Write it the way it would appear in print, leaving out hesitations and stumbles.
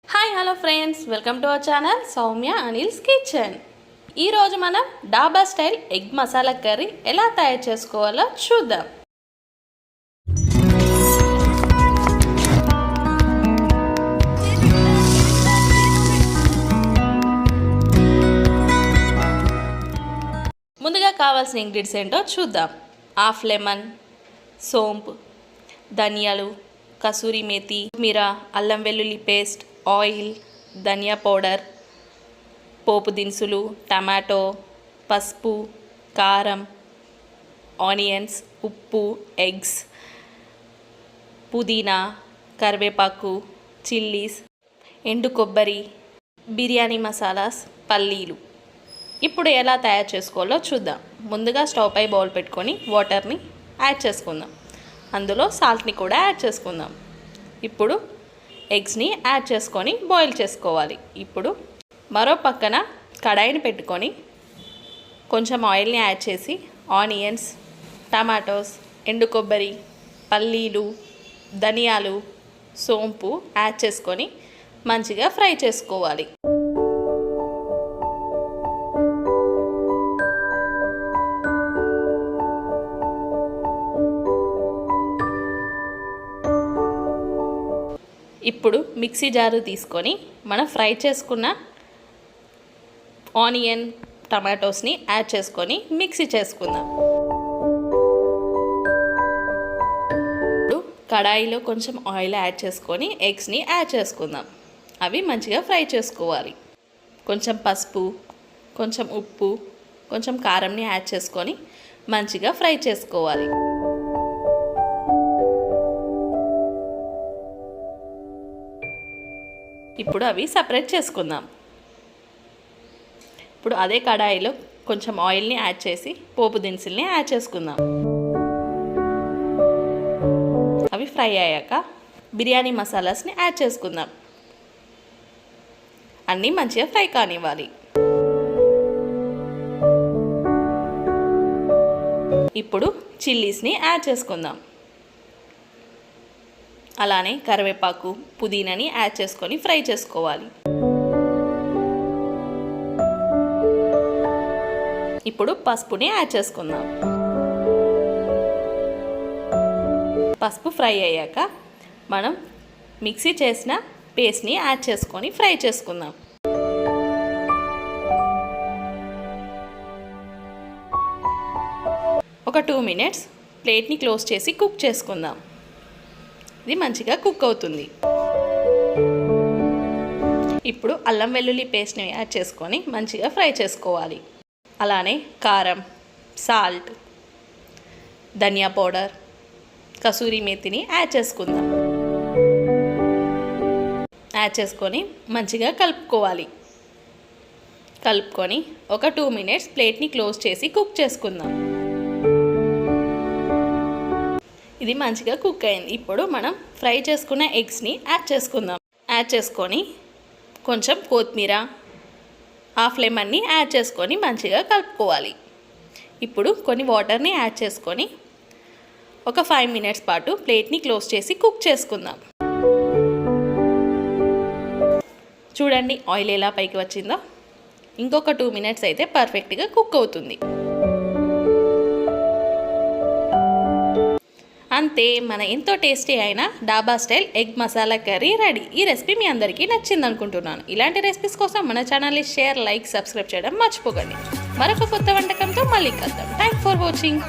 Hi hello friends, welcome to our channel Soumya Anil's kitchen. ఈరోజు మనం డాబా స్టైల్ ఎగ్ మసాలా కర్రీ ఎలా తయారు చేసుకోవాలో చూద్దాం. ముందుగా కావాల్సిన ఇంగ్రీడియంట్స్ ఏంటో చూద్దాం. హాఫ్ లెమన్, సోంపు, ధనియాలు, కసూరి మేతి, కొత్తిమీర, అల్లం వెల్లుల్లి పేస్ట్, ఆయిల్, ధనియా పౌడర్, పోపు దినుసులు, టమాటో, పసుపు, కారం, ఆనియన్స్, ఉప్పు, ఎగ్స్, పుదీనా, కరివేపాకు, చిల్లీస్, ఎండు కొబ్బరి, బిర్యానీ మసాలాస్, పల్లీలు. ఇప్పుడు ఎలా తయారు చేసుకోవాలో చూద్దాం. ముందుగా స్టవ్ పై బౌల్ పెట్టుకొని వాటర్ని యాడ్ చేసుకుందాం. అందులో సాల్ట్ని కూడా యాడ్ చేసుకుందాం. ఇప్పుడు ఎగ్స్ని యాడ్ చేసుకొని బాయిల్ చేసుకోవాలి. ఇప్పుడు మరో పక్కన కడాయిని పెట్టుకొని కొంచెం ఆయిల్ని యాడ్ చేసి ఆనియన్స్, టమాటోస్, ఎండు కొబ్బరి, పల్లీలు, ధనియాలు, సోంపు యాడ్ చేసుకొని మంచిగా ఫ్రై చేసుకోవాలి. ఇప్పుడు మిక్సీ జారు తీసుకొని మనం ఫ్రై చేసుకున్న ఆనియన్, టమాటోస్ని యాడ్ చేసుకొని మిక్సీ చేసుకుందాం. ఇప్పుడు కడాయిలో కొంచెం ఆయిల్ యాడ్ చేసుకొని ఎగ్స్ని యాడ్ చేసుకుందాం. అవి మంచిగా ఫ్రై చేసుకోవాలి. కొంచెం పసుపు, కొంచెం ఉప్పు, కొంచెం కారంని యాడ్ చేసుకొని మంచిగా ఫ్రై చేసుకోవాలి. ఇప్పుడు అవి సపరేట్ చేసుకుందాం. ఇప్పుడు అదే కడాయిలో కొంచెం ఆయిల్ని యాడ్ చేసి పోపు దినుసుల్ని యాడ్ చేసుకుందాం. అవి ఫ్రై అయ్యాక బిర్యానీ మసాలాస్ని యాడ్ చేసుకుందాం. అన్నీ మంచిగా ఫ్రై కానివ్వాలి. ఇప్పుడు చిల్లీస్ని యాడ్ చేసుకుందాం. అలానే కరివేపాకు, పుదీనాని యాడ్ చేసుకొని ఫ్రై చేసుకోవాలి. ఇప్పుడు పసుపుని యాడ్ చేసుకుందాం. పసుపు ఫ్రై అయ్యాక మనం మిక్సీ చేసిన పేస్ట్ని యాడ్ చేసుకొని ఫ్రై చేసుకుందాం. ఒక 2 minutes ప్లేట్ని క్లోజ్ చేసి కుక్ చేసుకుందాం. ఇది మంచిగా కుక్ అవుతుంది. ఇప్పుడు అల్లం వెల్లుల్లి పేస్ట్ని యాడ్ చేసుకొని మంచిగా ఫ్రై చేసుకోవాలి. అలానే కారం, సాల్ట్, ధనియా పౌడర్, కసూరి మేతిని యాడ్ చేసుకుందాం. యాడ్ చేసుకొని మంచిగా కలుపుకోవాలి. కలుపుకొని ఒక 2 minutes ప్లేట్ని క్లోజ్ చేసి కుక్ చేసుకుందాం. ఇది మంచిగా కుక్ అయింది. ఇప్పుడు మనం ఫ్రై చేసుకున్న ఎగ్స్ని యాడ్ చేసుకుందాం. యాడ్ చేసుకొని కొంచెం కొత్తిమీర, హాఫ్ లెమన్ని యాడ్ చేసుకొని మంచిగా కలుపుకోవాలి. ఇప్పుడు కొన్ని వాటర్ని యాడ్ చేసుకొని ఒక 5 minutes పాటు ప్లేట్ని క్లోజ్ చేసి కుక్ చేసుకుందాం. చూడండి ఆయిల్ ఎలా పైకి వచ్చిందో. ఇంకొక 2 minutes అయితే పర్ఫెక్ట్గా కుక్ అవుతుంది. అంతే, మన ఎంతో టేస్టీ అయిన డాబా style egg masala curry ready. ఈ రెసిపీ మీ అందరికీ నచ్చింది అనుకుంటున్నాను. ఇలాంటి రెసిపీస్ కోసం మన ఛానల్ని షేర్, లైక్, సబ్స్క్రైబ్ చేయడం మర్చిపోకండి. మరొక కొత్త వంటకంతో మళ్ళీ కలుద్దాం. Thanks for watching.